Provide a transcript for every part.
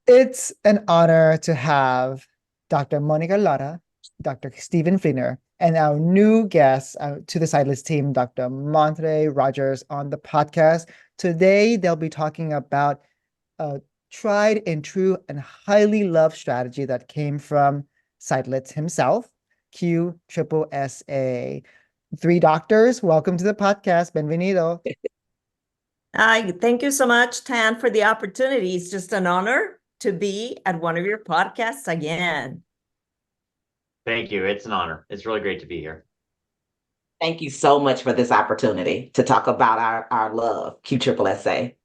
It's an honor to have Dr. Monica Lara, Dr. Stephen Fleener, and our new guest to the Sightless team, Dr. Montre Rogers, on the podcast. Today, they'll be talking about a tried and true and highly loved strategy that came from Sightless himself, QSSSA. Three doctors, welcome to the podcast. Benvenido. Hi, thank you so much, Tan, for the opportunity. It's just an honor to be at one of your podcasts again. Thank you. It's an honor. It's really great to be here. Thank you so much for this opportunity to talk about our love, QSSSA.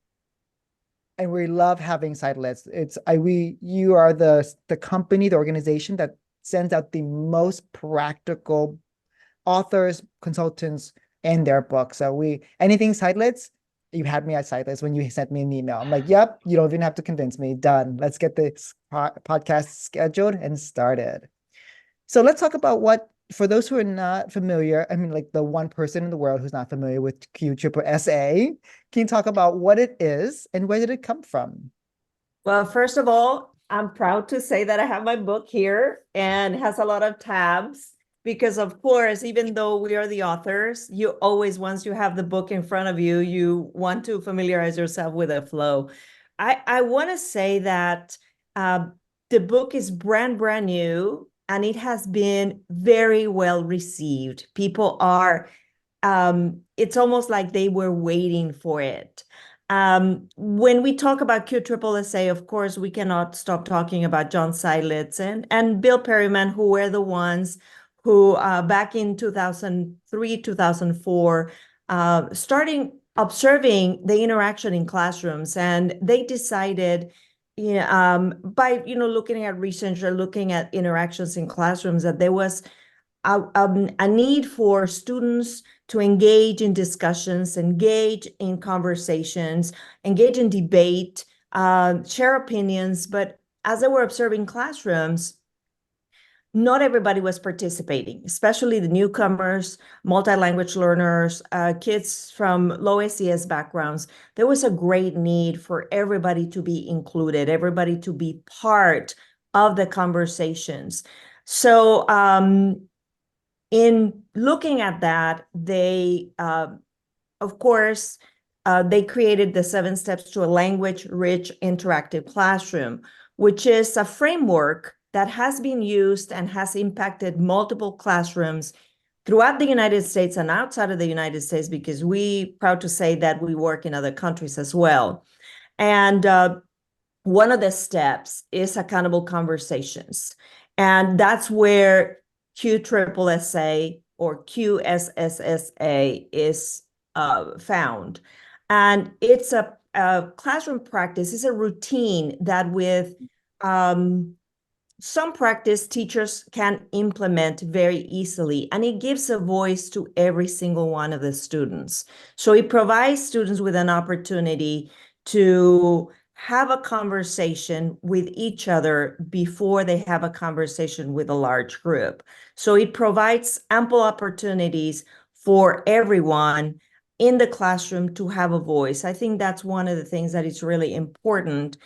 And we love having Sightless. You are the company, the organization that sends out the most practical authors, consultants, and their books. So anything Sightless, you had me at Sightless when you sent me an email. I'm like, yep, you don't even have to convince me. Done. Let's get this podcast scheduled and started. So let's talk about for those who are not familiar, I mean, like the one person in the world who's not familiar with QSSSA, can you talk about what it is and where did it come from? Well, first of all, I'm proud to say that I have my book here and it has a lot of tabs because, of course, even though we are the authors, you always, once you have the book in front of you, you want to familiarize yourself with the flow. I want to say that the book is brand new and it has been very well received. People are, it's almost like they were waiting for it. When we talk about QSSSA, of course, we cannot stop talking about John Seidlitz and Bill Perryman, who were the ones who back in 2003, 2004, starting observing the interaction in classrooms. And they decided, by looking at research or looking at interactions in classrooms, that there was a need for students to engage in discussions, engage in conversations, engage in debate, share opinions. But as they were observing classrooms, not everybody was participating, especially the newcomers, multi-language learners, kids from low SES backgrounds. There was a great need for everybody to be included, everybody to be part of the conversations. So in looking at that, they, of course, they created the 7 steps to a language-rich interactive classroom, which is a framework that has been used and has impacted multiple classrooms throughout the United States and outside of the United States, because we proud to say that we work in other countries as well. And one of the steps is accountable conversations. And that's where QSSSA or QSSSA is found. And it's a classroom practice, it's a routine that with some practice teachers can implement very easily, and it gives a voice to every single one of the students. So it provides students with an opportunity to have a conversation with each other before they have a conversation with a large group. So it provides ample opportunities for everyone in the classroom to have a voice. I think that's one of the things that is really important.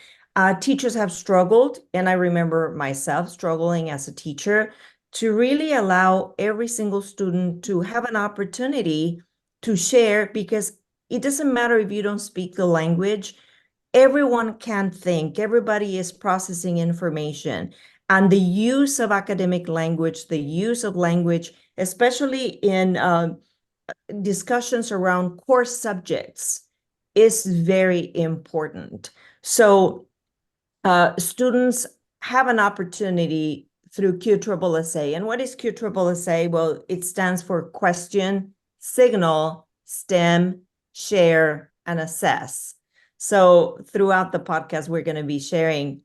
Teachers have struggled, and I remember myself struggling as a teacher, to really allow every single student to have an opportunity to share, because it doesn't matter if you don't speak the language, everyone can think, everybody is processing information. And the use of academic language, the use of language, especially in discussions around core subjects, is very important. So students have an opportunity through QSSSA. And what is QSSSA? Well, it stands for question, signal, STEM, share, and assess. So throughout the podcast, we're going to be sharing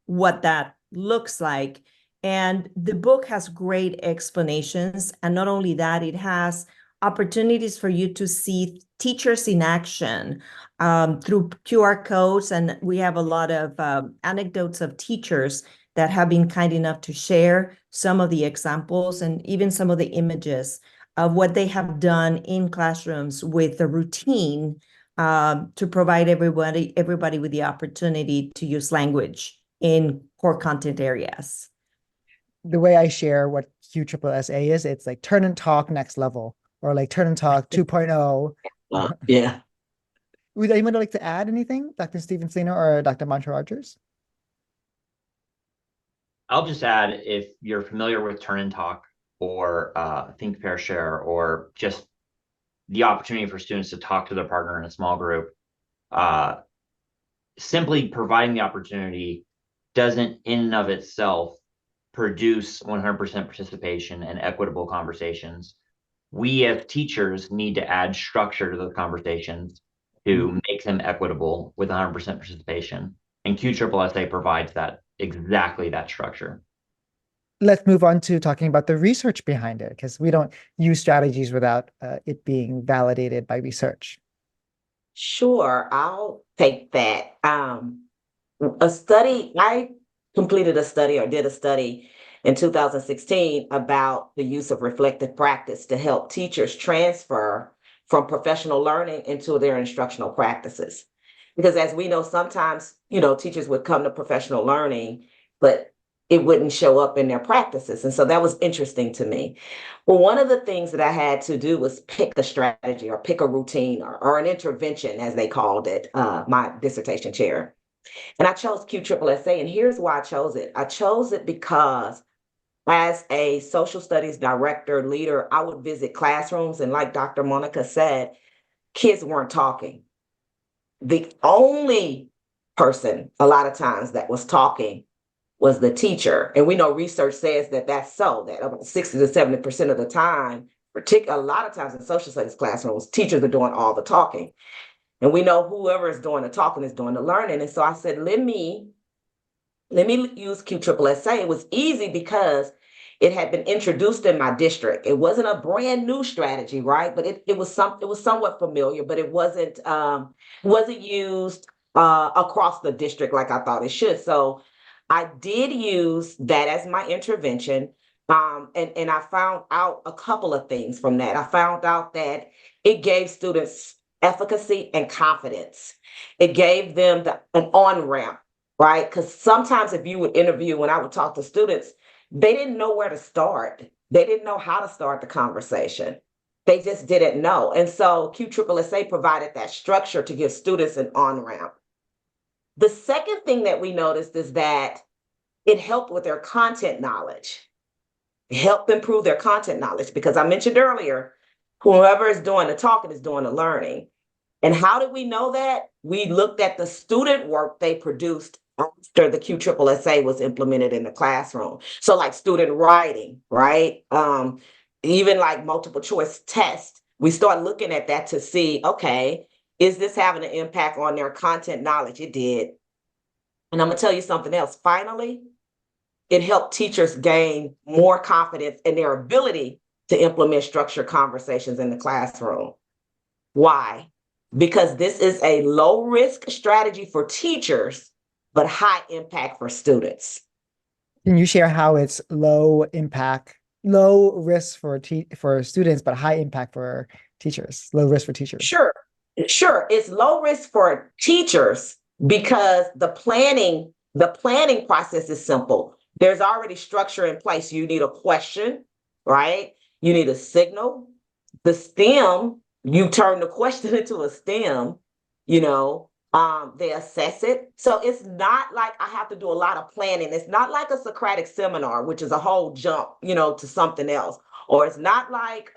what that looks like. And the book has great explanations. And not only that, it has opportunities for you to see teachers in action through QR codes. And we have a lot of anecdotes of teachers that have been kind enough to share some of the examples and even some of the images of what they have done in classrooms with the routine to provide everybody with the opportunity to use language in core content areas. The way I share what QSSSA is, it's like turn and talk next level, or like turn and talk 2.0. Yeah. Would anyone like to add anything, Dr. Steven Slino or Dr. Mantra Rogers? I'll just add, if you're familiar with turn and talk or think, pair, share, or just the opportunity for students to talk to their partner in a small group, simply providing the opportunity doesn't in and of itself produce 100% participation and equitable conversations. We as teachers need to add structure to those conversations to make them equitable with 100% participation. And QSSSA provides that, exactly that structure. Let's move on to talking about the research behind it, because we don't use strategies without it being validated by research. Sure, I'll take that. I completed a study or did a study in 2016 about the use of reflective practice to help teachers transfer from professional learning into their instructional practices. Because as we know, sometimes, teachers would come to professional learning, but it wouldn't show up in their practices. And so that was interesting to me. Well, one of the things that I had to do was pick a strategy or pick a routine or an intervention, as they called it, my dissertation chair. And I chose QSSSA. And here's why I chose it. I chose it because as a social studies director, leader, I would visit classrooms. And like Dr. Monica said, kids weren't talking. The only person a lot of times that was talking was the teacher. And we know research says that that's so, that about 60 to 70% of the time, a lot of times in social studies classrooms, teachers are doing all the talking. And we know whoever is doing the talking is doing the learning. And so I said, let me use QSSSA. It was easy because it had been introduced in my district. It wasn't a brand new strategy, right? But it was somewhat familiar, but it wasn't used across the district like I thought it should. So I did use that as my intervention. And I found out a couple of things from that. I found out that it gave students efficacy and confidence. It gave them an on-ramp, right? Because sometimes if you would interview, when I would talk to students, they didn't know where to start. They didn't know how to start the conversation. They just didn't know. And so QSSSA provided that structure to give students an on-ramp. The second thing that we noticed is that it helped with their content knowledge. It helped improve their content knowledge because I mentioned earlier, whoever is doing the talking is doing the learning. And how did we know that? We looked at the student work they produced after the QSSSA was implemented in the classroom. So like student writing, right? Even like multiple choice tests, we start looking at that to see, okay, is this having an impact on their content knowledge? It did. And I'm gonna tell you something else. Finally, it helped teachers gain more confidence in their ability to implement structured conversations in the classroom. Why? Because this is a low risk strategy for teachers, but high impact for students. Can you share how it's low risk for students, but high impact for teachers, low risk for teachers? Sure. It's low risk for teachers because the planning process is simple. There's already structure in place. You need a question, right? You need a signal. The STEM, you turn the question into a STEM, they assess it. So it's not like I have to do a lot of planning. It's not like a Socratic seminar, which is a whole jump, to something else. Or it's not like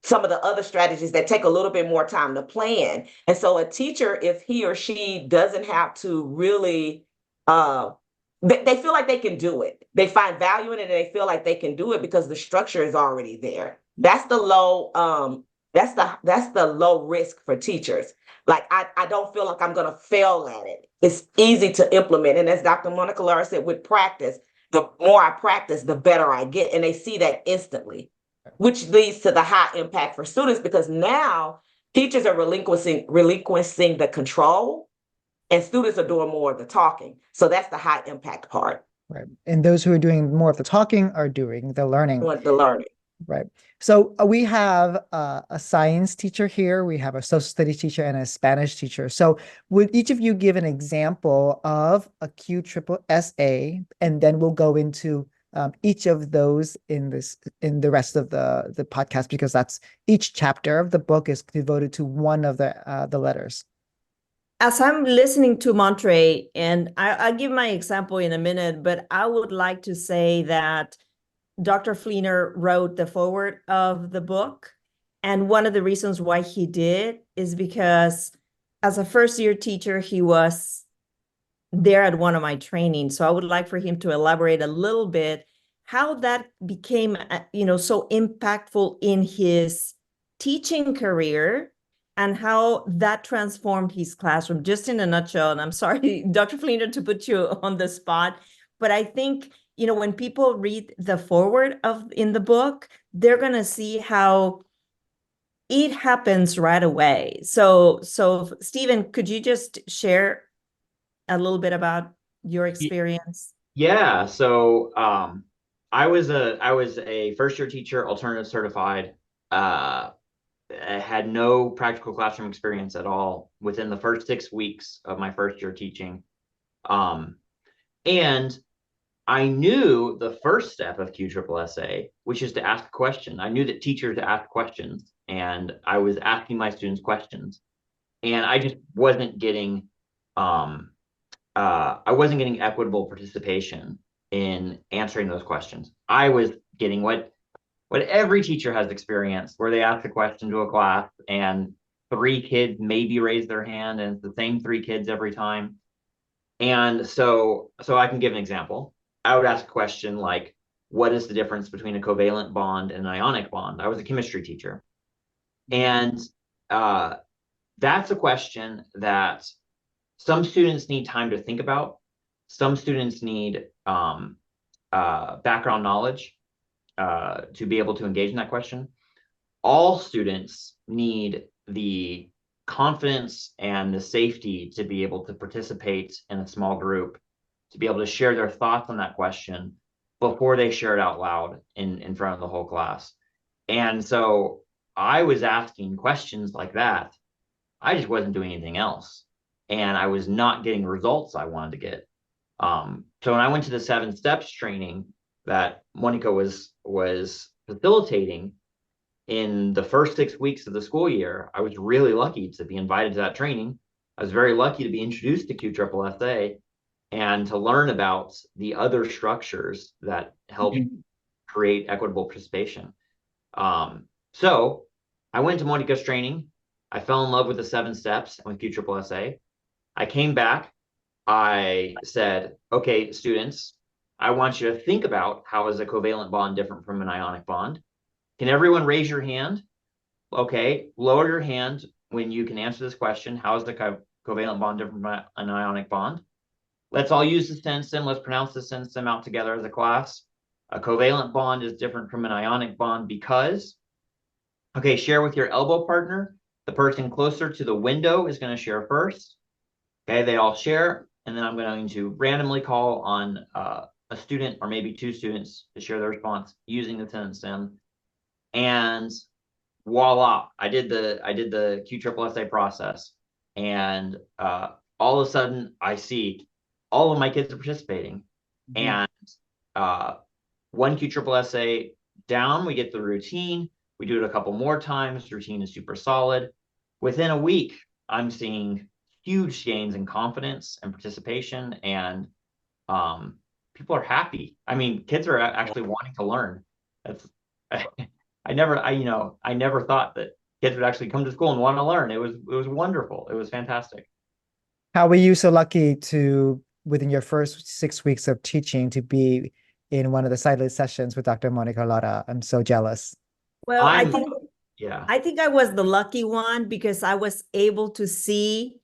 some of the other strategies that take a little bit more time to plan. And so a teacher, if he or she doesn't have to really, they feel like they can do it. They find value in it and they feel like they can do it because the structure is already there. That's the low, that's the low risk for teachers. Like I don't feel like I'm gonna fail at it. It's easy to implement. And as Dr. Monica Lara said, with practice, the more I practice, the better I get. And they see that instantly, which leads to the high impact for students because now teachers are relinquishing the control and students are doing more of the talking. So that's the high impact part. Right. And those who are doing more of the talking are doing the learning. The learning. Right. So we have a science teacher here, we have a social studies teacher and a Spanish teacher. So would each of you give an example of a QSSSA, and then we'll go into each of those in the rest of the podcast, because that's each chapter of the book is devoted to one of the letters. As I'm listening to Montre, and I'll give my example in a minute, but I would like to say that Dr. Fleener wrote the foreword of the book. And one of the reasons why he did is because as a first-year teacher, he was there at one of my trainings. So I would like for him to elaborate a little bit how that became, so impactful in his teaching career and how that transformed his classroom, just in a nutshell. And I'm sorry, Dr. Fleener, to put you on the spot, but I think, when people read the foreword in the book, they're going to see how it happens right away. So Stephen, could you just share a little bit about your experience? Yeah. So I was a first year teacher, alternative certified. I had no practical classroom experience at all within the first 6 weeks of my first year teaching. And I knew the first step of QSSSA, which is to ask a question. I knew that teachers ask questions, and I was asking my students questions, and I just wasn't getting equitable participation in answering those questions. I was getting what every teacher has experienced, where they ask a question to a class and 3 kids maybe raise their hand, and it's the same 3 kids every time. And so I can give an example. I would ask a question like, what is the difference between a covalent bond and an ionic bond? I was a chemistry teacher. And that's a question that some students need time to think about. Some students need background knowledge to be able to engage in that question. All students need the confidence and the safety to be able to participate in a small group, to be able to share their thoughts on that question before they share it out loud in front of the whole class. And so I was asking questions like that. I just wasn't doing anything else. And I was not getting results I wanted to get. So when I went to the 7 steps training that Monica was facilitating in the first 6 weeks of the school year, I was really lucky to be invited to that training. I was very lucky to be introduced to QSSSA and to learn about the other structures that help create equitable participation. So I went to Monica's training. I fell in love with the 7 steps with QSSSA. I came back. I said, okay, students, I want you to think about how is a covalent bond different from an ionic bond. Can everyone raise your hand? Okay, lower your hand when you can answer this question. How is the covalent bond different from an ionic bond? Let's all use the sentence sim. Let's pronounce the sentence sim out together as a class. A covalent bond is different from an ionic bond because, okay, share with your elbow partner. The person closer to the window is going to share first. Okay, they all share, and then I'm going to randomly call on a student or maybe 2 students to share their response using the sentence sim. And voila, I did the QSSSA process, and all of a sudden I see all of my kids are participating. And one QSSSA down, we get the routine. We do it a couple more times. The routine is super solid. Within a week, I'm seeing huge gains in confidence and participation, and people are happy. I mean, kids are actually wanting to learn. That's I never thought that kids would actually come to school and want to learn. It was wonderful. It was fantastic. How were you so lucky to, within your first 6 weeks of teaching, to be in one of the sightless sessions with Dr. Monica Lara? I'm so jealous. Well, I think I was the lucky one because I was able to see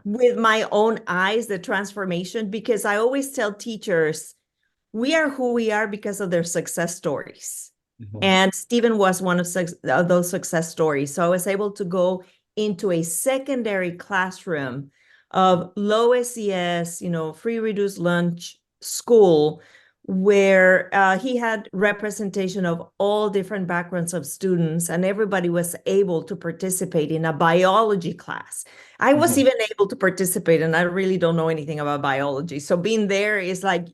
with my own eyes the transformation, because I always tell teachers, we are who we are because of their success stories. And Stephen was one of those success stories. So I was able to go into a secondary classroom of low SES, free reduced lunch school where he had representation of all different backgrounds of students, and everybody was able to participate in a biology class. I was even able to participate, and I really don't know anything about biology. So being there is like,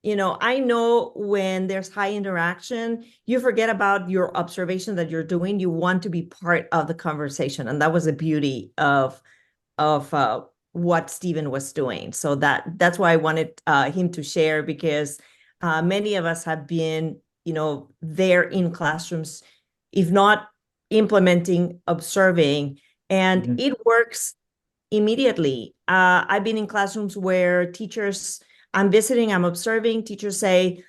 I know when there's high interaction, you forget about your observation that you're doing. You want to be part of the conversation. And that was the beauty of what Stephen was doing. So that's why I wanted him to share, because many of us have been, there in classrooms, if not implementing, observing, and it works immediately. I've been in classrooms where I'm visiting, I'm observing, teachers say,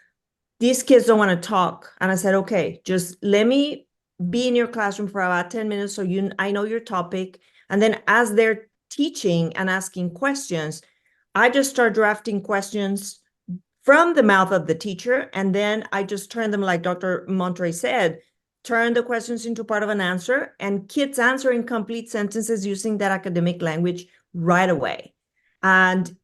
these kids don't want to talk. And I said, okay, just let me be in your classroom for about 10 minutes so I know your topic. And then as they're teaching and asking questions, I just start drafting questions from the mouth of the teacher. And then I just turn them, like Dr. Montre said, turn the questions into part of an answer, and kids answer in complete sentences using that academic language right away. And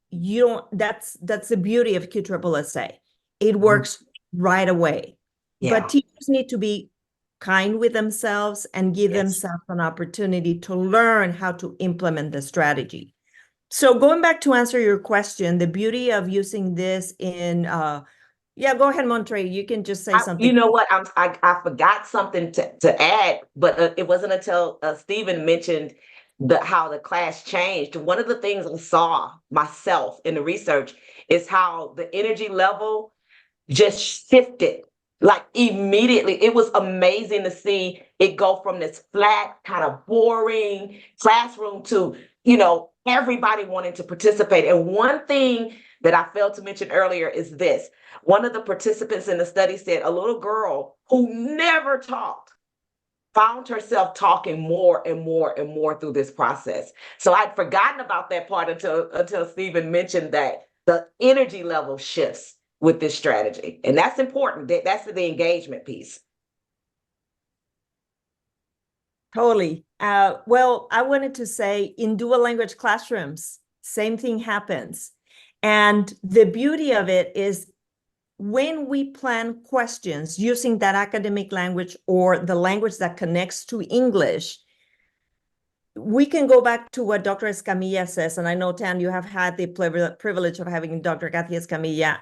that's the beauty of QSSSA. It works right away. Yeah. But teachers need to be kind with themselves and give themselves an opportunity to learn how to implement the strategy. So going back to answer your question, the beauty of using this in, go ahead, Montre, you can just say something. You know what, I forgot something to add, but it wasn't until Stephen mentioned how the class changed. One of the things I saw myself in the research is how the energy level just shifted, like immediately. It was amazing to see it go from this flat, kind of boring classroom to, everybody wanting to participate. And one thing that I failed to mention earlier is this. One of the participants in the study said a little girl who never talked found herself talking more and more and more through this process. So I'd forgotten about that part until Stephen mentioned that the energy level shifts with this strategy. And that's important. That's the engagement piece. Totally. Well, I wanted to say in dual language classrooms, same thing happens. And the beauty of it is when we plan questions using that academic language or the language that connects to English, we can go back to what Dr. Escamilla says. And I know, Tan, you have had the privilege of having Dr. Kathy Escamilla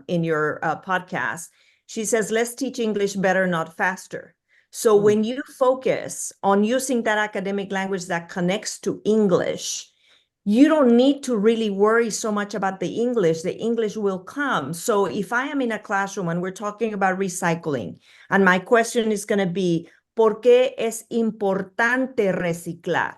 in your podcast. She says, let's teach English better, not faster. So when you focus on using that academic language that connects to English, you don't need to really worry so much about the English will come. So if I am in a classroom and we're talking about recycling, and my question is going to be, ¿por qué es importante reciclar?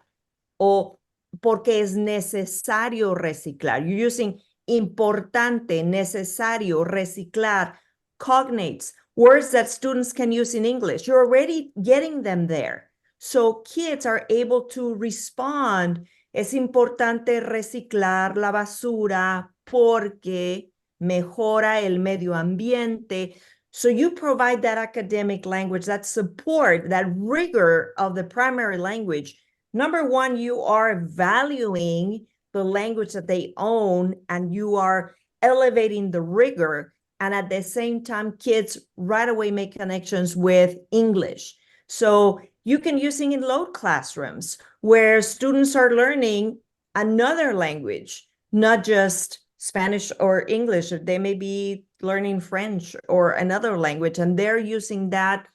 O ¿por qué es necesario reciclar? You're using importante, necesario, reciclar, cognates, words that students can use in English. You're already getting them there. So kids are able to respond. Es importante reciclar la basura porque mejora el medio ambiente. So you provide that academic language, that support, that rigor of the primary language. Number one, you are valuing the language that they own, and you are elevating the rigor. And at the same time, kids right away make connections with English. So you can use it in load classrooms where students are learning another language, not just Spanish or English. They may be learning French or another language, and they're using that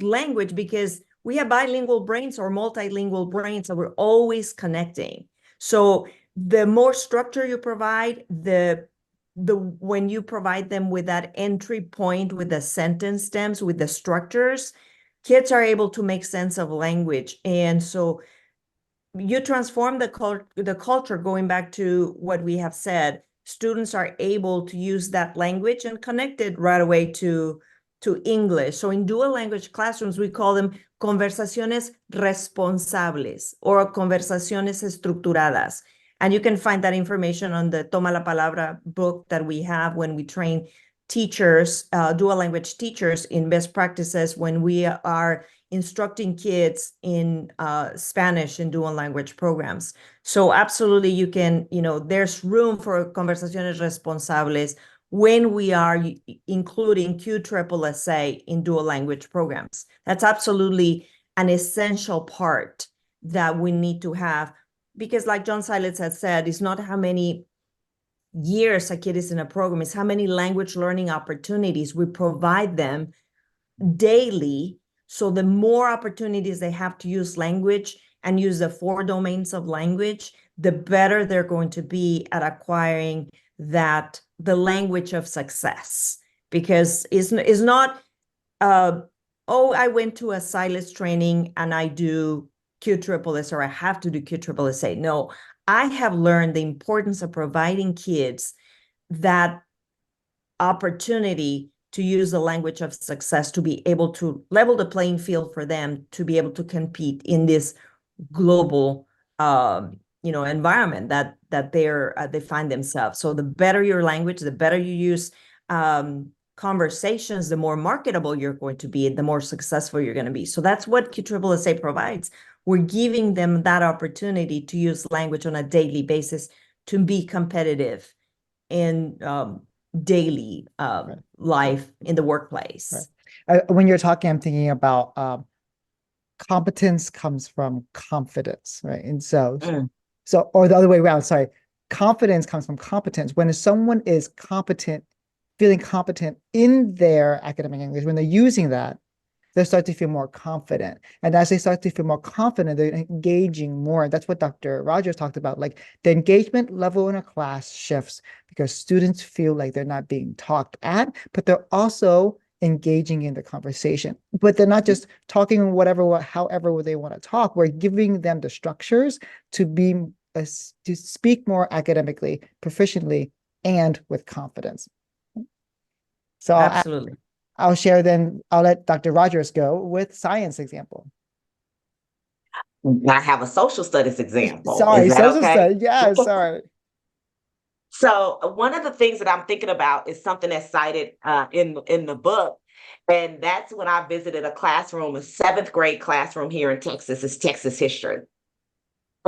language because we have bilingual brains or multilingual brains, so we're always connecting. So the more structure you provide, when you provide them with that entry point, with the sentence stems, with the structures, kids are able to make sense of language. And so you transform the culture, going back to what we have said. Students are able to use that language and connect it right away to English. So in dual language classrooms, we call them conversaciones responsables or conversaciones estructuradas. And you can find that information on the Toma la Palabra book that we have when we train teachers, dual language teachers, in best practices when we are instructing kids in Spanish in dual language programs. So absolutely, you can, there's room for conversaciones responsables when we are including QSSSA in dual language programs. That's absolutely an essential part that we need to have, because like John Silence has said, it's not how many years a kid is in a program, it's how many language learning opportunities we provide them daily. So the more opportunities they have to use language and use the 4 domains of language, the better they're going to be at acquiring the language of success. Because it's not, oh, I went to a Silas training and I do QSSS, or I have to do QSSA. No, I have learned the importance of providing kids that opportunity to use the language of success, to be able to level the playing field for them, to be able to compete in this global environment that they find themselves. So the better your language, the better you use conversations, the more marketable you're going to be, the more successful you're going to be. So that's what QSSA provides. We're giving them that opportunity to use language on a daily basis to be competitive in daily life in the workplace. Right. When you're talking, I'm thinking about competence comes from confidence, right? And so, or the other way around, sorry, confidence comes from competence. When someone is competent, feeling competent in their academic English, when they're using that, they start to feel more confident. And as they start to feel more confident, they're engaging more. And that's what Dr. Rogers talked about. Like the engagement level in a class shifts because students feel like they're not being talked at, but they're also engaging in the conversation. But they're not just talking however they want to talk. We're giving them the structures to speak more academically, proficiently, and with confidence. So absolutely. I'll share then, I'll let Dr. Rogers go with science example. I have a social studies example. Sorry, Is that social okay? studies. Yeah, sorry. So one of the things that I'm thinking about is something that's cited in the book. And that's when I visited a classroom, a 7th grade classroom here in Texas. It's Texas history.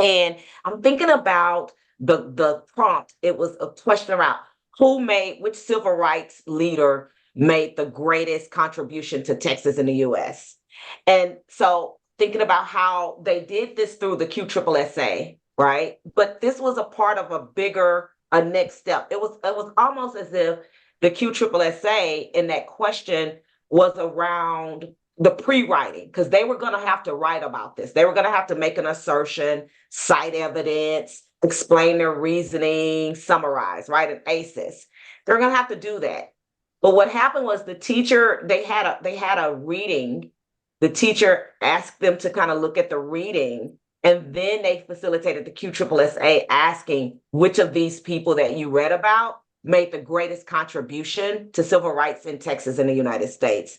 And I'm thinking about the prompt. It was a question around which civil rights leader made the greatest contribution to Texas in the US. And so thinking about how they did this through the QSSSA, right? But this was a part of a next step. It was almost as if the QSSSA in that question was around the pre-writing, because they were going to have to write about this. They were going to have to make an assertion, cite evidence, explain their reasoning, summarize, right? An ACEs. They're going to have to do that. But what happened was the teacher, they had a reading. The teacher asked them to kind of look at the reading, and then they facilitated the QSSSA asking which of these people that you read about made the greatest contribution to civil rights in Texas and the United States.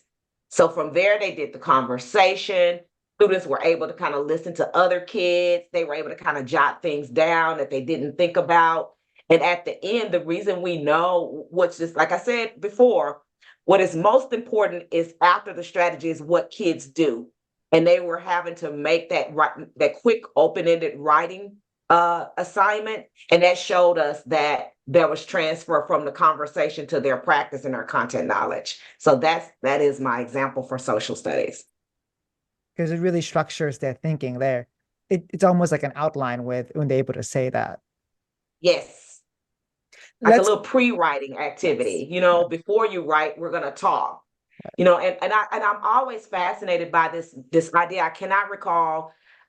So from there, they did the conversation. Students were able to kind of listen to other kids. They were able to kind of jot things down that they didn't think about. And at the end, the reason we know what's just, like I said before, what is most important is after the strategy is what kids do. And they were having to make that quick open-ended writing assignment. And that showed us that there was transfer from the conversation to their practice and their content knowledge. So that is my example for social studies. Because it really structures their thinking there. It's almost like an outline when they're able to say that. Yes. Like a little pre-writing activity, before you write, we're going to talk, and I'm always fascinated by this idea.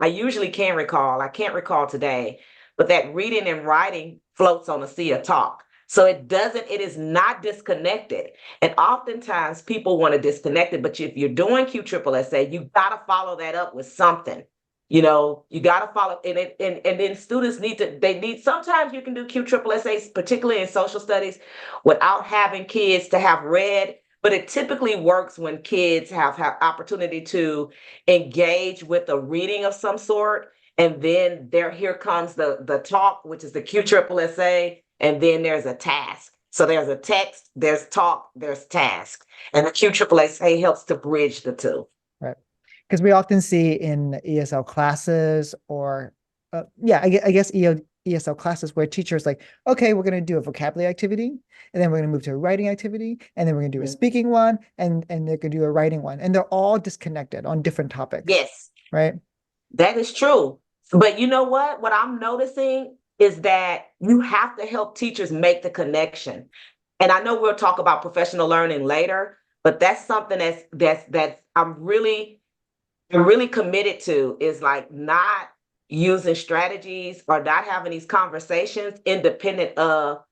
I usually can recall, I can't recall today, but that reading and writing floats on a sea of talk. So it is not disconnected. And oftentimes people want to disconnect it, but if you're doing QSSSA, you got to follow that up with something. You got to follow, and then students sometimes you can do QSSSA, particularly in social studies, without having kids to have read, but it typically works when kids have opportunity to engage with a reading of some sort. And then here comes the talk, which is the QSSSA, and then there's a task. So there's a text, there's talk, there's task. And the QSSSA helps to bridge the two. Right. Because we often see in ESL classes or, I guess ESL classes where teachers like, okay, we're going to do a vocabulary activity, and then we're going to move to a writing activity, and then we're going to do a speaking one, and they're going to do a writing one, and they're all disconnected on different topics. Yes, right. that is true. But you know what? What I'm noticing is that you have to help teachers make the connection. And I know we'll talk about professional learning later, but that's something that's I'm really committed to, is like not using strategies or not having these conversations independent of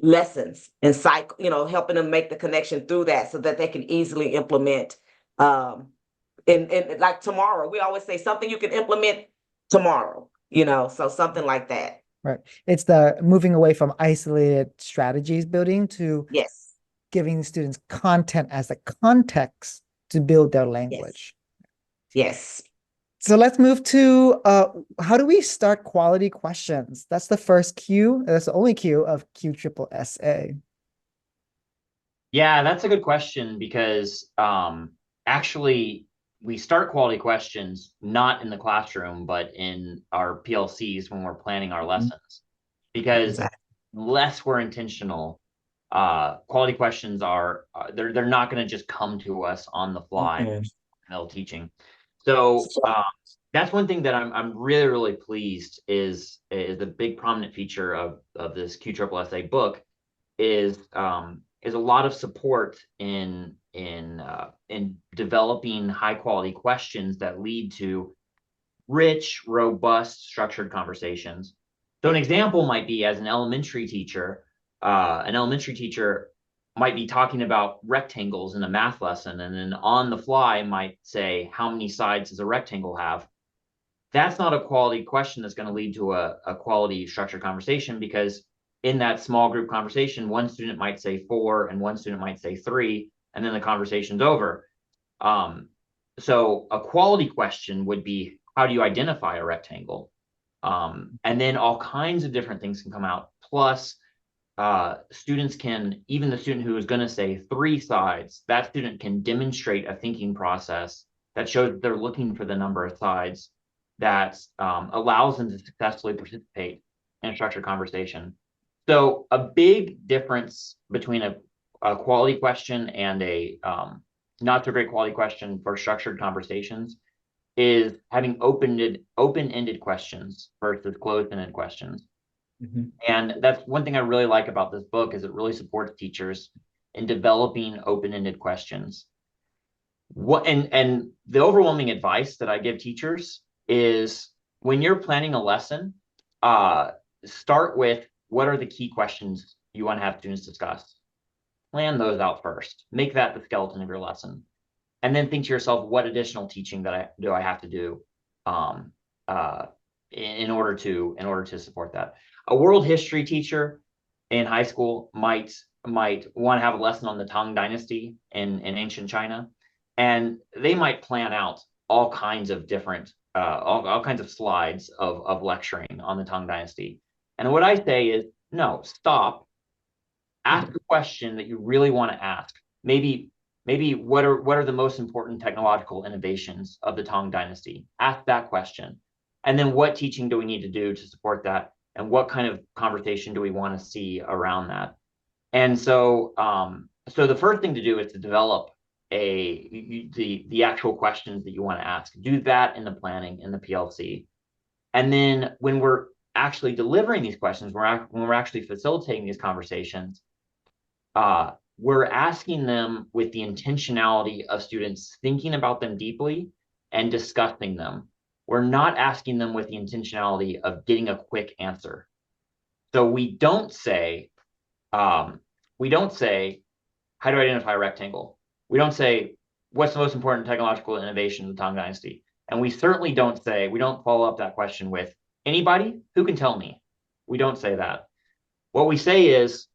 lessons and helping them make the connection through that so that they can easily implement. And like tomorrow, we always say something you can implement tomorrow, so something like that. Right. It's the moving away from isolated strategies building to Yes. giving students content as a context to build their language. Yes. So let's move to how do we start quality questions? That's the first Q. That's the only Q of QSSSA. Yeah, that's a good question, because actually we start quality questions not in the classroom, but in our PLCs when we're planning our lessons. Because unless we're intentional, quality questions are they're not going to just come to us on the fly while teaching. So that's one thing that I'm really, really pleased is a big prominent feature of this QSSSA book is a lot of support in developing high quality questions that lead to rich, robust, structured conversations. So an example might be, as an elementary teacher might be talking about rectangles in a math lesson, and then on the fly might say, how many sides does a rectangle have? That's not a quality question that's going to lead to a quality structured conversation, because in that small group conversation, one student might say 4 and one student might say 3, and then the conversation's over. So a quality question would be, how do you identify a rectangle? And then all kinds of different things can come out. Plus, students can, even the student who is going to say 3 sides, that student can demonstrate a thinking process that shows that they're looking for the number of sides that allows them to successfully participate in a structured conversation. So a big difference between a quality question and a not so great quality question for structured conversations is having open-ended questions versus closed-ended questions. And that's one thing I really like about this book, is it really supports teachers in developing open-ended questions. And the overwhelming advice that I give teachers is, when you're planning a lesson, start with, what are the key questions you want to have students discuss? Plan those out first. Make that the skeleton of your lesson. And then think to yourself, what additional teaching do I have to do in order to support that? A world history teacher in high school might want to have a lesson on the Tang Dynasty in ancient China, and they might plan out all kinds of different all kinds of slides of lecturing on the Tang Dynasty. And what I say is, no, stop, ask a question that you really want to ask. Maybe what are the most important technological innovations of the Tang Dynasty? Ask that question. And then, what teaching do we need to do to support that? And what kind of conversation do we want to see around that? And so the first thing to do is to develop the actual questions that you want to ask. Do that in the planning, in the PLC. And then when we're actually delivering these questions, when we're actually facilitating these conversations, we're asking them with the intentionality of students thinking about them deeply and discussing them. We're not asking them with the intentionality of getting a quick answer. So we don't say, how do I identify a rectangle? We don't say, what's the most important technological innovation of the Tang Dynasty? And we certainly don't follow up that question with, anybody who can tell me? We don't say that. What we say is,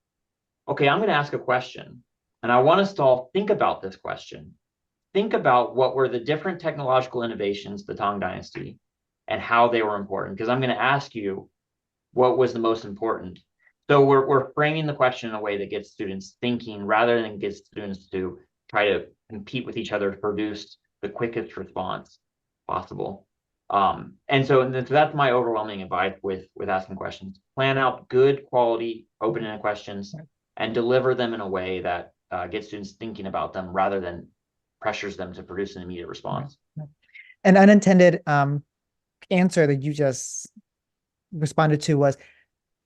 okay, I'm going to ask a question, and I want us to all think about this question. Think about what were the different technological innovations of the Tang Dynasty and how they were important, because I'm going to ask you what was the most important. So we're framing the question in a way that gets students thinking, rather than gets students to try to compete with each other to produce the quickest response possible. So that's my overwhelming advice with asking questions. Plan out good quality open-ended questions and deliver them in a way that gets students thinking about them rather than pressures them to produce an immediate response. An unintended answer that you just responded to was,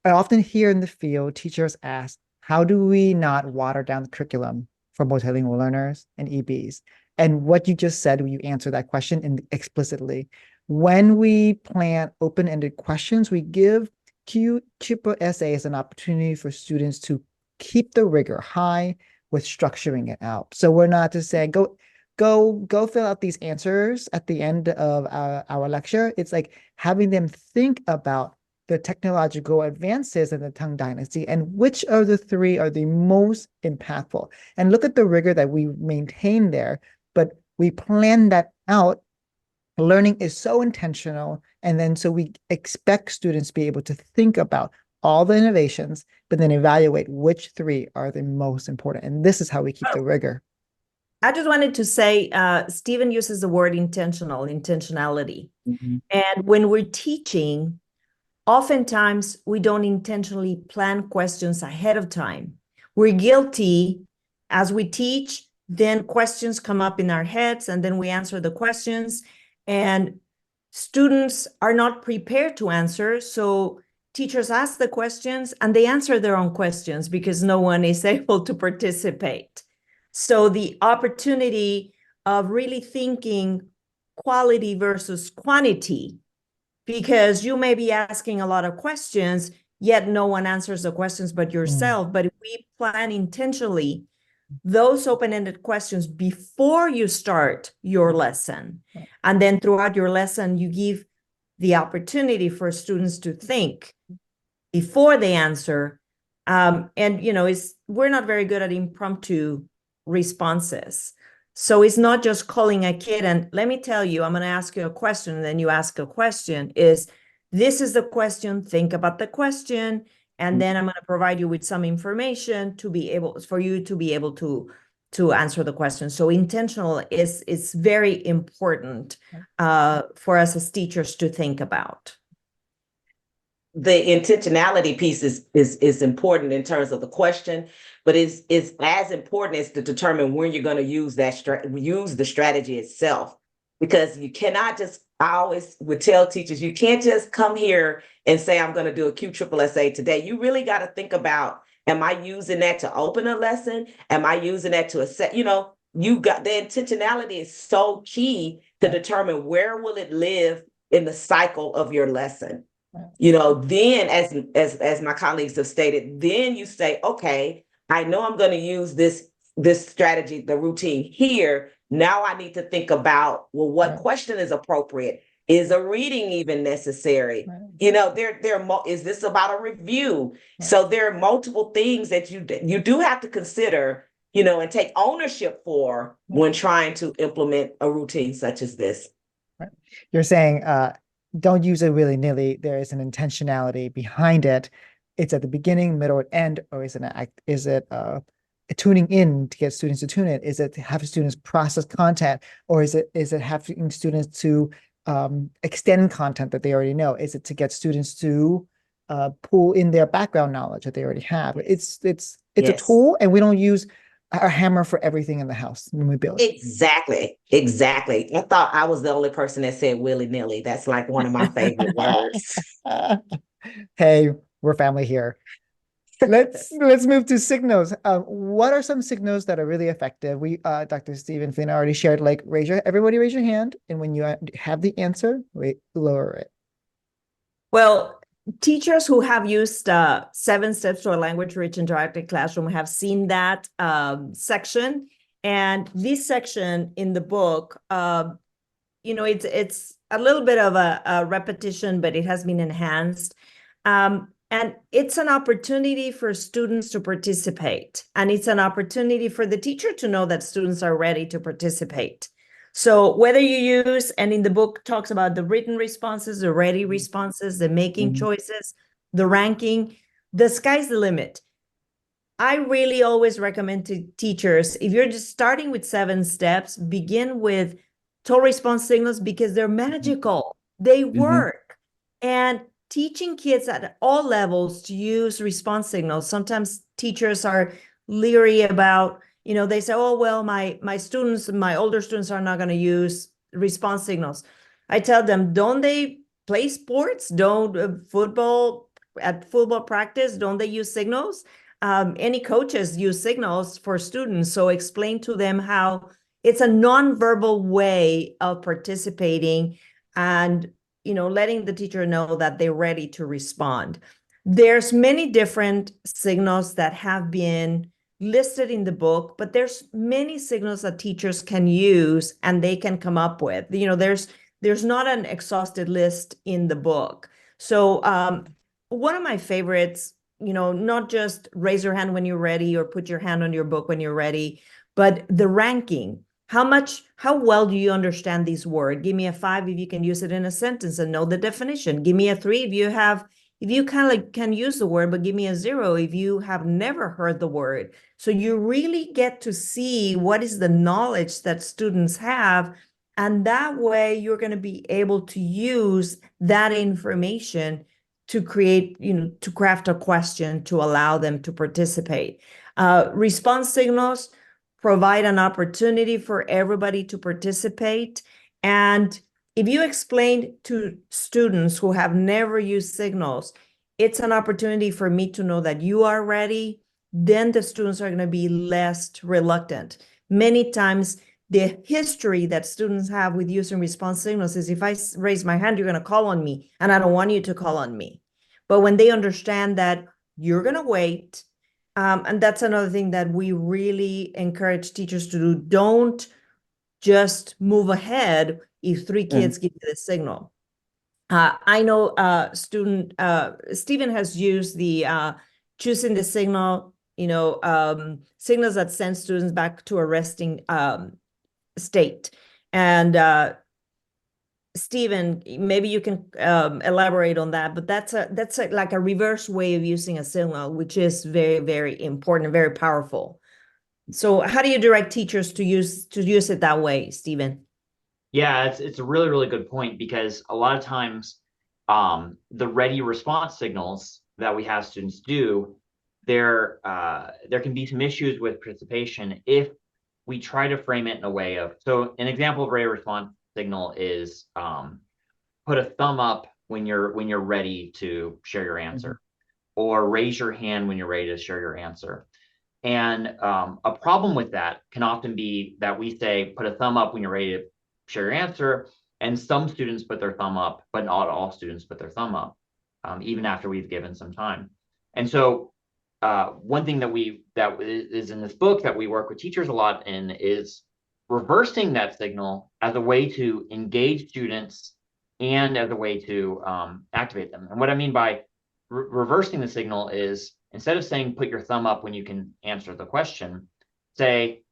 I often hear in the field teachers ask, how do we not water down the curriculum for multilingual learners and EBs? And what you just said, you answer that question explicitly. When we plan open-ended questions, we give QSSSA as an opportunity for students to keep the rigor high with structuring it out. So we're not just saying, go fill out these answers at the end of our lecture. It's like having them think about the technological advances in the Tang Dynasty and which of the three are the most impactful. And look at the rigor that we maintain there, but we plan that out. Learning is so intentional. And then so we expect students to be able to think about all the innovations, but then evaluate which three are the most important. And this is how we keep the rigor. I just wanted to say, Stephen uses the word intentionality. And when we're teaching, oftentimes we don't intentionally plan questions ahead of time. We're guilty as we teach, then questions come up in our heads, and then we answer the questions, and students are not prepared to answer. So teachers ask the questions and they answer their own questions because no one is able to participate. So the opportunity of really thinking quality versus quantity, because you may be asking a lot of questions, yet no one answers the questions but yourself. But if we plan intentionally those open-ended questions before you start your lesson, and then throughout your lesson, you give the opportunity for students to think before they answer. And, we're not very good at impromptu responses. So it's not just calling a kid and let me tell you, I'm going to ask you a question, and then you ask a question. This is the question, think about the question, and then I'm going to provide you with some information for you to be able to answer the question. So intentional is very important for us as teachers to think about. The intentionality piece is important in terms of the question, but is as important as to determine when you're going to use the strategy itself, because you cannot just. I always would tell teachers, you can't just come here and say, I'm going to do a QSSSA today. You really got to think about, am I using that to open a lesson? Am I using that to assess? You got the intentionality is so key to determine where will it live in the cycle of your lesson. Then as my colleagues have stated, then you say, okay, I know I'm going to use this strategy, the routine here. Now I need to think about, well, what question is appropriate? Is a reading even necessary? Is this about a review? So there are multiple things that you do have to consider, and take ownership for when trying to implement a routine such as this. You're saying, don't use it willy-nilly. There is an intentionality behind it. It's at the beginning, middle, and end, or is it tuning in to get students to tune in? Is it to have students process content, or is it having students to extend content that they already know? Is it to get students to pull in their background knowledge that they already have? It's a tool, and we don't use a hammer for everything in the house when we build. Exactly. I thought I was the only person that said willy-nilly. That's like one of my favorite words. Hey, we're family here. Let's move to signals. What are some signals that are really effective? Dr. Stephen Flynn already shared, like everybody raise your hand, and when you have the answer, lower it. Well, teachers who have used 7 Steps to a Language-Rich Interactive Classroom have seen that section. And this section in the book, it's a little bit of a repetition, but it has been enhanced. And it's an opportunity for students to participate. And it's an opportunity for the teacher to know that students are ready to participate. So whether you use, and in the book talks about the written responses, the ready responses, the making choices, the ranking, the sky's the limit. I really always recommend to teachers, if you're just starting with 7 steps, begin with total response signals because they're magical. They work. And teaching kids at all levels to use response signals. Sometimes teachers are leery about, they say, oh, well, my students, my older students are not going to use response signals. I tell them, don't they play sports? Don't at football practice, don't they use signals? Any coaches use signals for students. So explain to them how it's a nonverbal way of participating and letting the teacher know that they're ready to respond. There's many different signals that have been listed in the book, but there's many signals that teachers can use and they can come up with. There's not an exhausted list in the book. So one of my favorites, not just raise your hand when you're ready or put your hand on your book when you're ready, but the ranking. How well do you understand this word? Give me a 5 if you can use it in a sentence and know the definition. Give me a 3 if you kind of can use the word, but give me a 0 if you have never heard the word. So you really get to see what is the knowledge that students have. And that way you're going to be able to use that information to create, to craft a question to allow them to participate. Response signals provide an opportunity for everybody to participate. And if you explain to students who have never used signals, it's an opportunity for me to know that you are ready, then the students are going to be less reluctant. Many times, the history that students have with using response signals is if I raise my hand, you're going to call on me, and I don't want you to call on me. But when they understand that you're going to wait, and that's another thing that we really encourage teachers to do. Don't just move ahead if 3 kids give you the signal. I know Stephen has used the choosing the signal, signals that send students back to a resting state. And Stephen, maybe you can elaborate on that, but that's like a reverse way of using a signal, which is very, very important and very powerful. So how do you direct teachers to use it that way, Stephen? Yeah, it's a really, really good point, because a lot of times the ready response signals that we have students do, there can be some issues with participation if we try to frame it in a way of, so an example of ready response signal is put a thumb up when you're ready to share your answer, or raise your hand when you're ready to share your answer. And a problem with that can often be that we say, put a thumb up when you're ready to share your answer, and some students put their thumb up, but not all students put their thumb up, even after we've given some time. And so one thing that is in this book that we work with teachers a lot in is reversing that signal as a way to engage students and as a way to activate them. And what I mean by reversing the signal is, instead of saying put your thumb up when you can answer the question, say,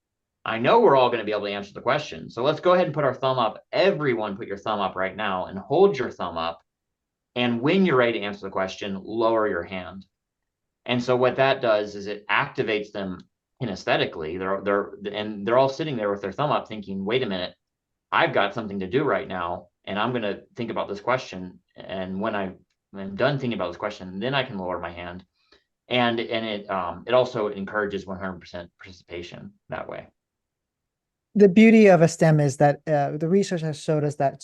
I know we're all going to be able to answer the question, so let's go ahead and put our thumb up. Everyone put your thumb up right now and hold your thumb up. And when you're ready to answer the question, lower your hand. And so what that does is it activates them kinesthetically. They're all sitting there with their thumb up thinking, wait a minute, I've got something to do right now, and I'm going to think about this question. And when I'm done thinking about this question, then I can lower my hand. And it also encourages 100% participation that way. The beauty of a STEM is that the research has showed us that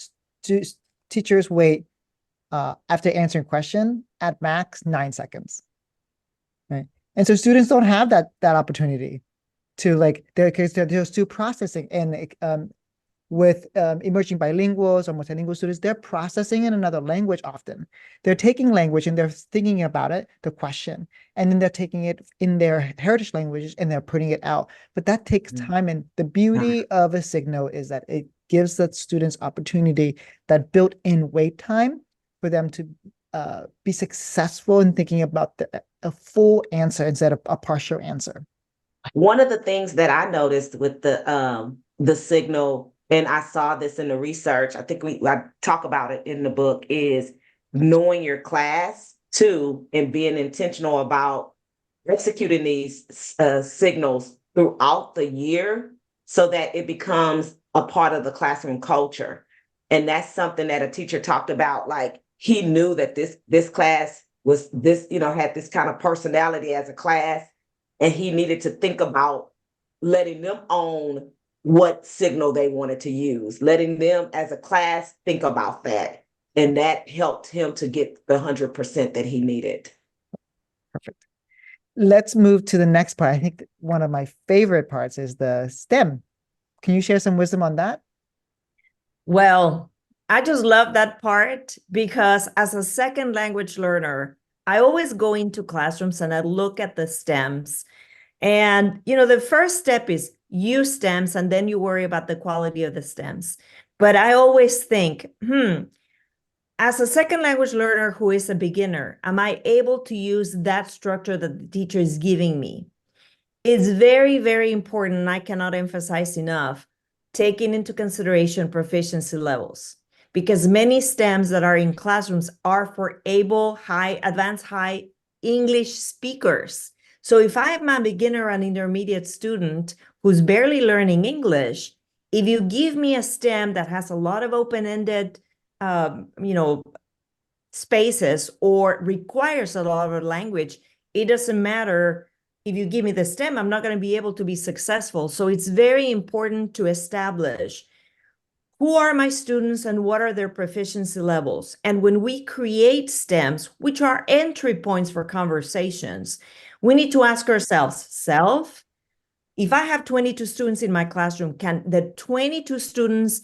teachers wait after answering a question at max 9 seconds, right? And so students don't have that opportunity to, like, because they're still processing. And with emerging bilinguals or multilingual students, they're processing in another language often. They're taking language and they're thinking about it, the question, and then they're taking it in their heritage languages and they're putting it out. But that takes time. And the beauty of a signal is that it gives the students opportunity, that built-in wait time, for them to be successful in thinking about a full answer instead of a partial answer. One of the things that I noticed with the signal, and I saw this in the research, I think I talk about it in the book, is knowing your class too, and being intentional about executing these signals throughout the year so that it becomes a part of the classroom culture. And that's something that a teacher talked about. Like, he knew that this class was this, had this kind of personality as a class, and he needed to think about letting them own what signal they wanted to use, letting them as a class think about that. And that helped him to get the 100% that he needed. Perfect. Let's move to the next part. I think one of my favorite parts is the STEM. Can you share some wisdom on that? Well, I just love that part because as a second language learner, I always go into classrooms and I look at the STEMs. And, the first step is use STEMs and then you worry about the quality of the STEMs. But I always think, as a second language learner who is a beginner, am I able to use that structure that the teacher is giving me? It's very, very important, and I cannot emphasize enough, taking into consideration proficiency levels, because many STEMs that are in classrooms are for able, advanced high English speakers. So if I'm a beginner and intermediate student who's barely learning English, if you give me a STEM that has a lot of open-ended spaces or requires a lot of language, it doesn't matter if you give me the STEM, I'm not going to be able to be successful. So it's very important to establish who are my students and what are their proficiency levels. And when we create STEMs, which are entry points for conversations, we need to ask ourselves, if I have 22 students in my classroom, can the 22 students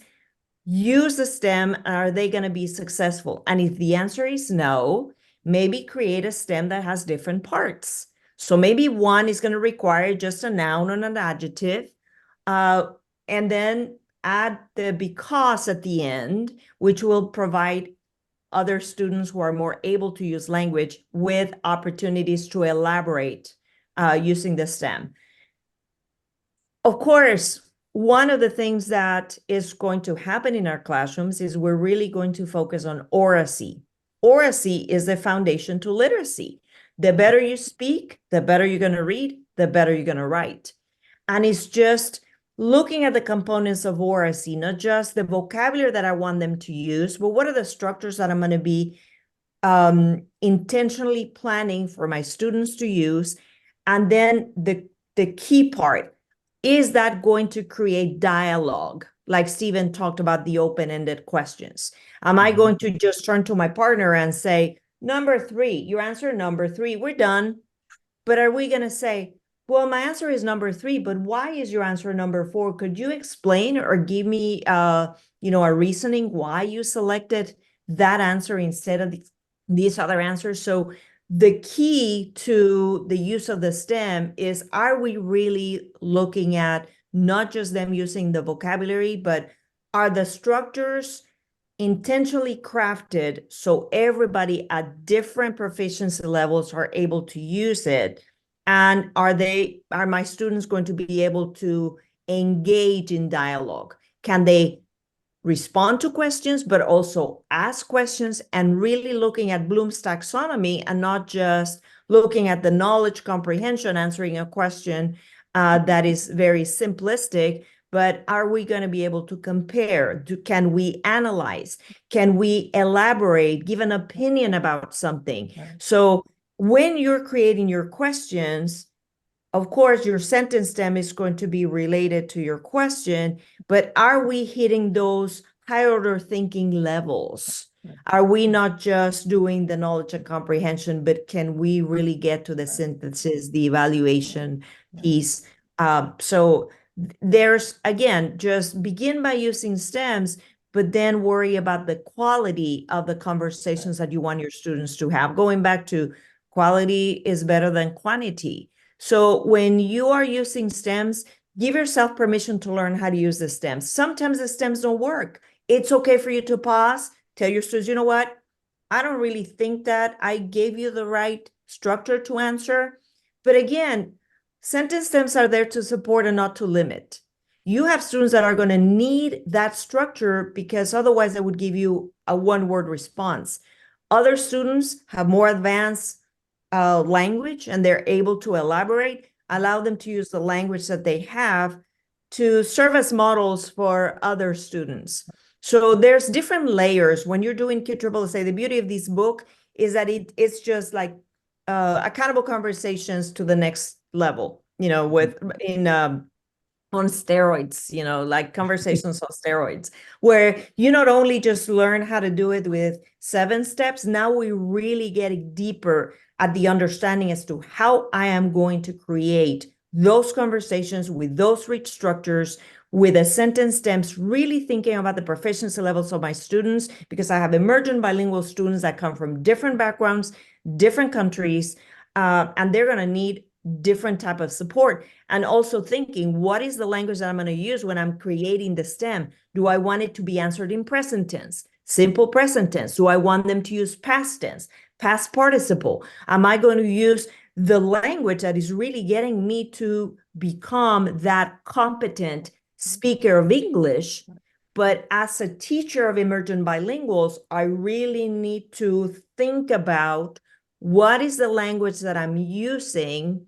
use the STEM? Are they going to be successful? And if the answer is no, maybe create a STEM that has different parts. So maybe one is going to require just a noun and an adjective, and then add the because at the end, which will provide other students who are more able to use language with opportunities to elaborate using the STEM. Of course, one of the things that is going to happen in our classrooms is we're really going to focus on oracy. Oracy is the foundation to literacy. The better you speak, the better you're going to read, the better you're going to write. And it's just looking at the components of oracy, not just the vocabulary that I want them to use, but what are the structures that I'm going to be intentionally planning for my students to use. And then the key part, is that going to create dialogue? Like Stephen talked about the open-ended questions. Am I going to just turn to my partner and say, number 3, your answer number 3, we're done. But are we going to say, well, my answer is number 3, but why is your answer number 4? Could you explain or give me, a reasoning why you selected that answer instead of these other answers? So the key to the use of the STEM is, are we really looking at not just them using the vocabulary, but are the structures intentionally crafted so everybody at different proficiency levels are able to use it? And are my students going to be able to engage in dialogue? Can they respond to questions, but also ask questions, and really looking at Bloom's taxonomy and not just looking at the knowledge comprehension, answering a question that is very simplistic, but are we going to be able to compare? Can we analyze? Can we elaborate, give an opinion about something? Right. So when you're creating your questions, of course, your sentence stem is going to be related to your question, but are we hitting those higher order thinking levels? Are we not just doing the knowledge and comprehension, but can we really get to the synthesis, the evaluation piece? So there's, again, just begin by using STEMs, but then worry about the quality of the conversations that you want your students to have. Going back to quality is better than quantity. So when you are using STEMs, give yourself permission to learn how to use the STEMs. Sometimes the STEMs don't work. It's okay for you to pause, tell your students, you know what? I don't really think that I gave you the right structure to answer. But again, sentence stems are there to support and not to limit. You have students that are going to need that structure because otherwise they would give you a one-word response. Other students have more advanced language and they're able to elaborate. Allow them to use the language that they have to serve as models for other students. So there's different layers when you're doing QSSSA. The beauty of this book is that it's just like accountable conversations to the next level, with on steroids, like conversations on steroids, where you not only just learn how to do it with 7 steps, now we really get deeper at the understanding as to how I am going to create those conversations with those rich structures, with the sentence stems, really thinking about the proficiency levels of my students, because I have emergent bilingual students that come from different backgrounds, different countries, and they're going to need different type of support. And also thinking, what is the language that I'm going to use when I'm creating the stem? Do I want it to be answered in present tense, simple present tense? Do I want them to use past tense, past participle? Am I going to use the language that is really getting me to become that competent speaker of English? But as a teacher of emergent bilinguals, I really need to think about what is the language that I'm using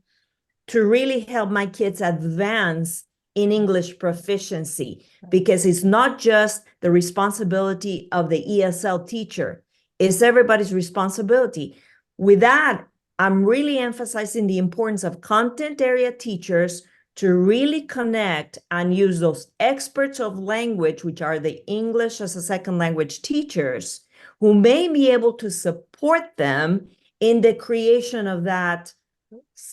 to really help my kids advance in English proficiency, because it's not just the responsibility of the ESL teacher, it's everybody's responsibility. With that, I'm really emphasizing the importance of content area teachers to really connect and use those experts of language, which are the English as a second language teachers, who may be able to support them in the creation of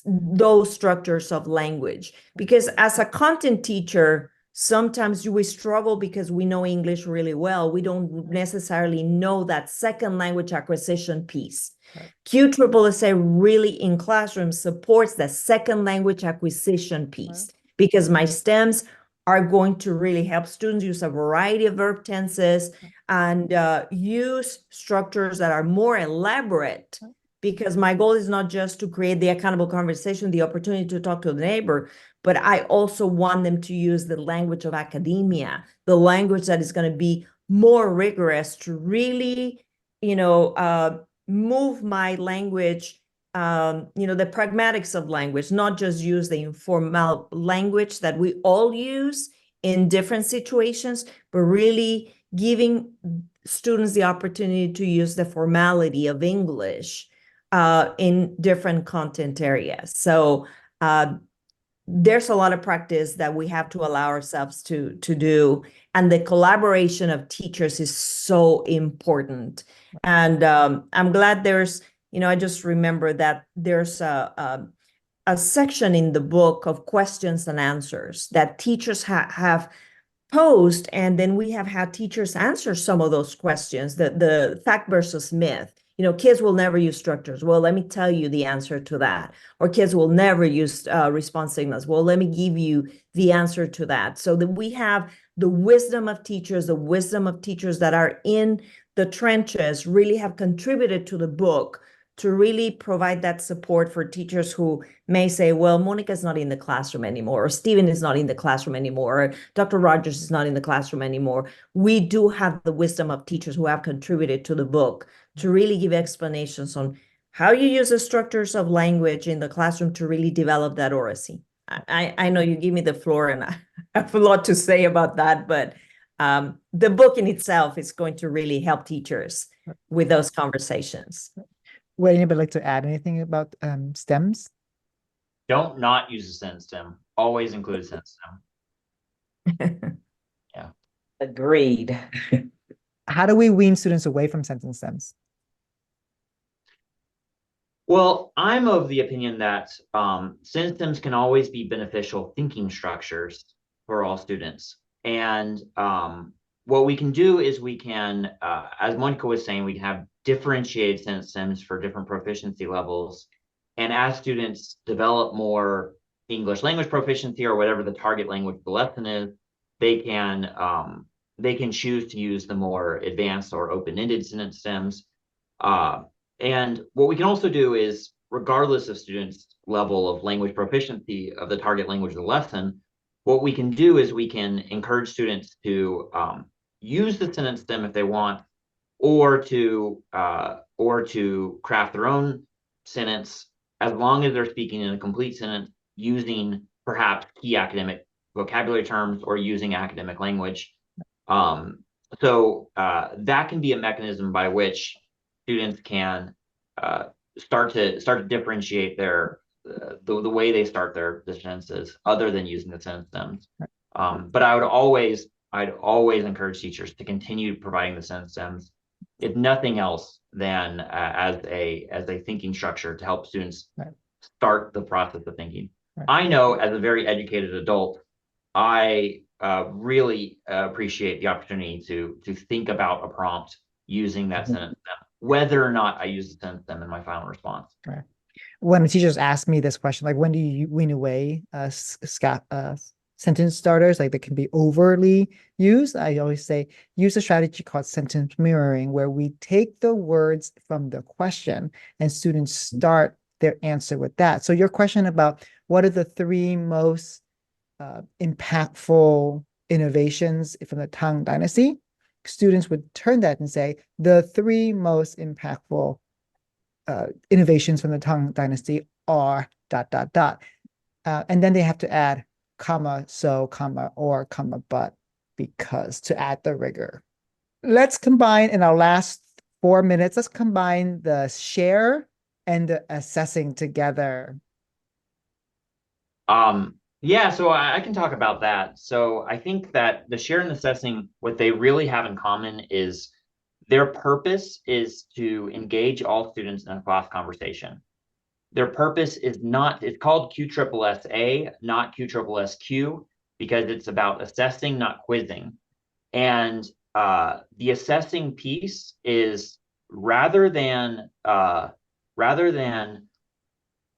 those structures of language. Because as a content teacher, sometimes we struggle because we know English really well. We don't necessarily know that second language acquisition piece. Right. QSSSA really in classrooms supports the second language acquisition piece, because my stems are going to really help students use a variety of verb tenses and use structures that are more elaborate, because my goal is not just to create the accountable conversation, the opportunity to talk to the neighbor, but I also want them to use the language of academia, the language that is going to be more rigorous to really, move my language, the pragmatics of language, not just use the informal language that we all use in different situations, but really giving students the opportunity to use the formality of English in different content areas. So there's a lot of practice that we have to allow ourselves to do. And the collaboration of teachers is so important. And I'm glad there's, I just remember that there's a section in the book of questions and answers that teachers have posed, and then we have had teachers answer some of those questions, the fact versus myth. Kids will never use structures. Well, let me tell you the answer to that. Or kids will never use response signals. Well, let me give you the answer to that. So that we have the wisdom of teachers that are in the trenches, really have contributed to the book to really provide that support for teachers who may say, well, Monica's not in the classroom anymore, or Stephen is not in the classroom anymore, or Dr. Rogers is not in the classroom anymore. We do have the wisdom of teachers who have contributed to the book to really give explanations on how you use the structures of language in the classroom to really develop that oracy. I know you give me the floor and I have a lot to say about that, but the book in itself is going to really help teachers with those conversations. Would anybody like to add anything about stems? Don't not use a sentence stem. Always include a sentence stem. Yeah. Agreed. How do we wean students away from sentence stems? Well, I'm of the opinion that sentence stems can always be beneficial thinking structures for all students. And what we can do is we can, as Monica was saying, we can have differentiated sentence stems for different proficiency levels. And as students develop more English language proficiency or whatever the target language of the lesson is, they can choose to use the more advanced or open-ended sentence stems. And what we can also do is, regardless of students' level of language proficiency of the target language of the lesson, what we can do is we can encourage students to use the sentence stem if they want, or to craft their own sentence, as long as they're speaking in a complete sentence using perhaps key academic vocabulary terms or using academic language. that can be a mechanism by which students can start to differentiate their the way they start the sentences other than using the sentence stems. But I'd always encourage teachers to continue providing the sentence stems, if nothing else than as a thinking structure to help students start the process of thinking. I know as a very educated adult, I really appreciate the opportunity to think about a prompt using that sentence stem, whether or not I use the sentence stem in my final response. Right. When teachers ask me this question, like when do you wean away sentence starters, like they can be overly used, I always say use a strategy called sentence mirroring, where we take the words from the question and students start their answer with that. So your question about what are the three most impactful innovations from the Tang Dynasty, students would turn that and say the three most impactful innovations from the Tang Dynasty are ... and then they have to add comma, so, comma, or, comma, but, because, to add the rigor. Let's combine in our last 4 minutes, let's combine the share and the assessing together. Yeah, so I can talk about that. So I think that the share and assessing, what they really have in common is their purpose is to engage all students in a class conversation. Their purpose is not, it's called QSSSA, not QSSQ, because it's about assessing, not quizzing. And the assessing piece is rather than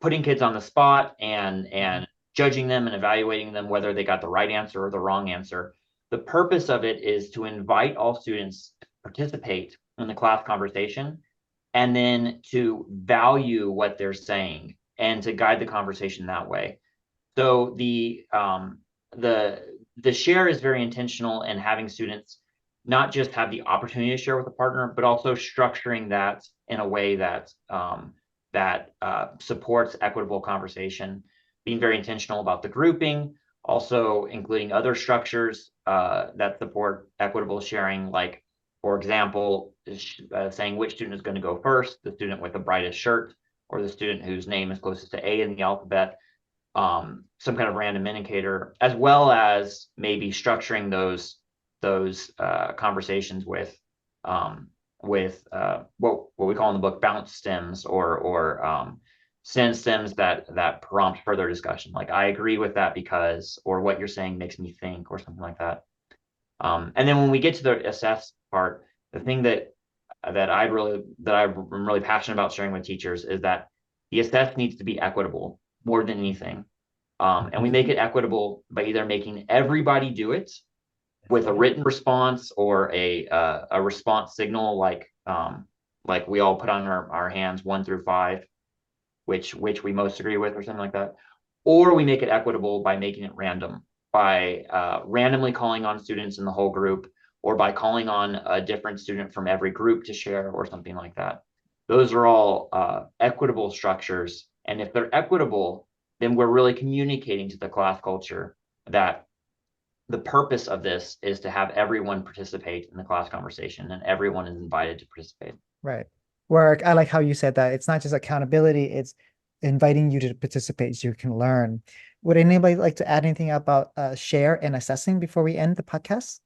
putting kids on the spot and judging them and evaluating them whether they got the right answer or the wrong answer, the purpose of it is to invite all students to participate in the class conversation and then to value what they're saying and to guide the conversation that way. So the share is very intentional in having students not just have the opportunity to share with a partner, but also structuring that in a way that supports equitable conversation, being very intentional about the grouping, also including other structures that support equitable sharing, like, for example, saying which student is going to go first, the student with the brightest shirt or the student whose name is closest to A in the alphabet, some kind of random indicator, as well as maybe structuring those conversations with what we call in the book bounce stems or sentence stems that prompt further discussion, like I agree with that because, or what you're saying makes me think, or something like that. And then when we get to the assess part, the thing that I'm really passionate about sharing with teachers is that the assess needs to be equitable more than anything. And we make it equitable by either making everybody do it with a written response or a response signal, like we all put on our hands 1 through 5, which we most agree with, or something like that. Or we make it equitable by making it random, by randomly calling on students in the whole group, or by calling on a different student from every group to share, or something like that. Those are all equitable structures. And if they're equitable, then we're really communicating to the class culture that the purpose of this is to have everyone participate in the class conversation, and everyone is invited to participate. Right. Where I like how you said that it's not just accountability, it's inviting you to participate so you can learn. Would anybody like to add anything about share and assessing before we end the podcast?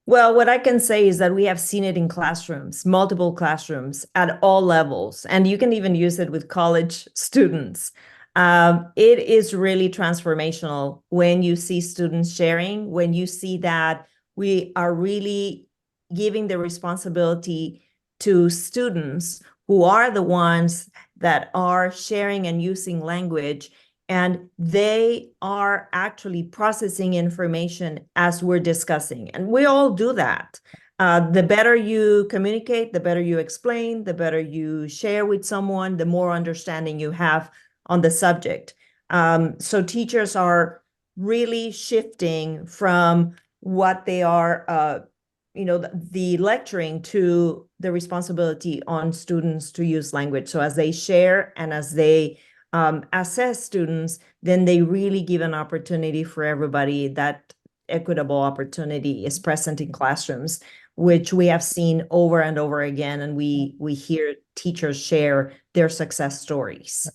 Well, what I can say is that we have seen it in classrooms, multiple classrooms at all levels, and you can even use it with college students. It is really transformational when you see students sharing, when you see that we are really giving the responsibility to students who are the ones that are sharing and using language, and they are actually processing information as we're discussing. And we all do that. The better you communicate, the better you explain, the better you share with someone, the more understanding you have on the subject. So teachers are really shifting from what they are, the lecturing, to the responsibility on students to use language. So as they share and as they assess students, then they really give an opportunity for everybody that equitable opportunity is present in classrooms, which we have seen over and over again, and we hear teachers share their success stories.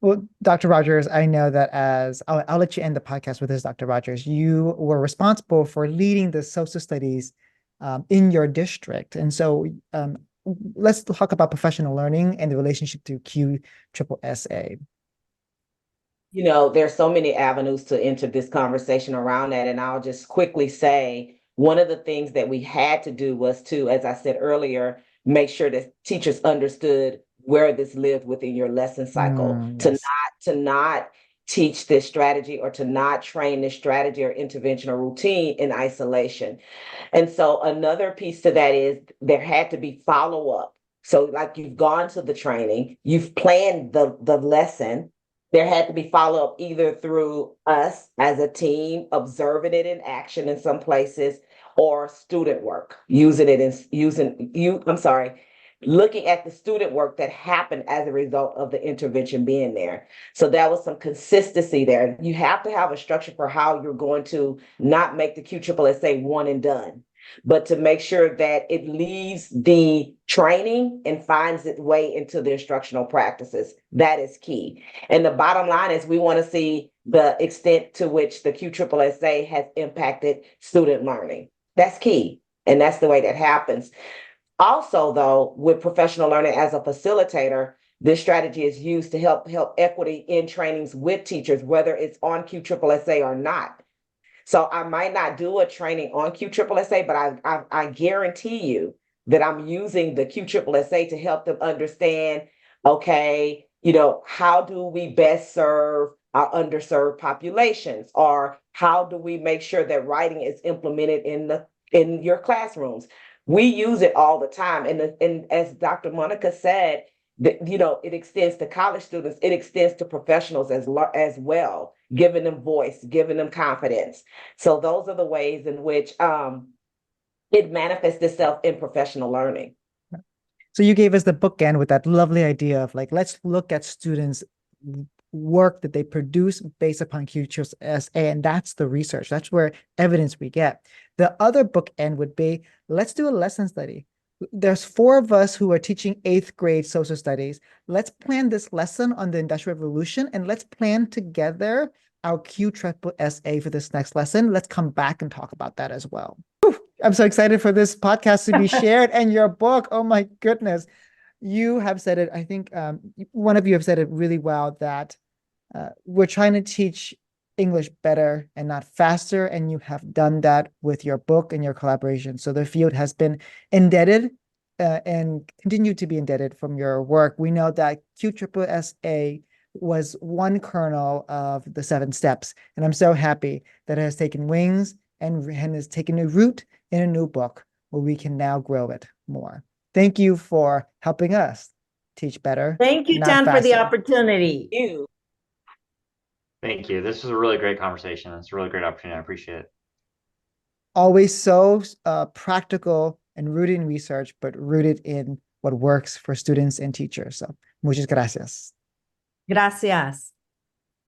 Well, Dr. Rogers, I know that I'll let you end the podcast with this, Dr. Rogers. You were responsible for leading the social studies in your district. And so let's talk about professional learning and the relationship to QSSSA. You know, there's so many avenues to enter this conversation around that. And I'll just quickly say, one of the things that we had to do was to, as I said earlier, make sure that teachers understood where this lived within your lesson cycle, Yes. to not teach this strategy or to not train this strategy or intervention or routine in isolation. And so another piece to that is there had to be follow-up. So like you've gone to the training, you've planned the lesson, there had to be follow-up either through us as a team observing it in action in some places, or student work, looking at the student work that happened as a result of the intervention being there. So that was some consistency there. You have to have a structure for how you're going to not make the QSSSA one and done, but to make sure that it leaves the training and finds its way into the instructional practices. That is key. And the bottom line is we want to see the extent to which the QSSSA has impacted student learning. That's key. And that's the way that happens. Also, though, with professional learning as a facilitator, this strategy is used to help equity in trainings with teachers, whether it's on QSSSA or not. So I might not do a training on QSSSA, but I guarantee you that I'm using the QSSSA to help them understand, okay, you know, how do we best serve our underserved populations, or how do we make sure that writing is implemented in your classrooms? We use it all the time, and as Dr. Monica said, you know, it extends to college students, it extends to professionals as well, giving them voice, giving them confidence. So those are the ways in which it manifests itself in professional learning. So you gave us the bookend with that lovely idea of like, let's look at students' work that they produce based upon QSSSA, and that's the research. That's where evidence we get. The other bookend would be, let's do a lesson study. There's 4 of us who are teaching 8th grade social studies. Let's plan this lesson on the Industrial Revolution, and let's plan together our QSSSA for this next lesson. Let's come back and talk about that as well. Whew, I'm so excited for this podcast to be shared and your book. Oh my goodness. You have said it, I think one of you have said it really well, that we're trying to teach English better and not faster, and you have done that with your book and your collaboration. So the field has been indebted and continue to be indebted from your work. We know that QSSSA was one kernel of the 7 steps, and I'm so happy that it has taken wings and has taken a root in a new book where we can now grow it more. Thank you for helping us teach better. Thank you, Tan, for the opportunity. Thank you. This was a really great conversation. It's a really great opportunity. I appreciate it. Always so practical and rooted in research, but rooted in what works for students and teachers. So, muchas gracias. Gracias.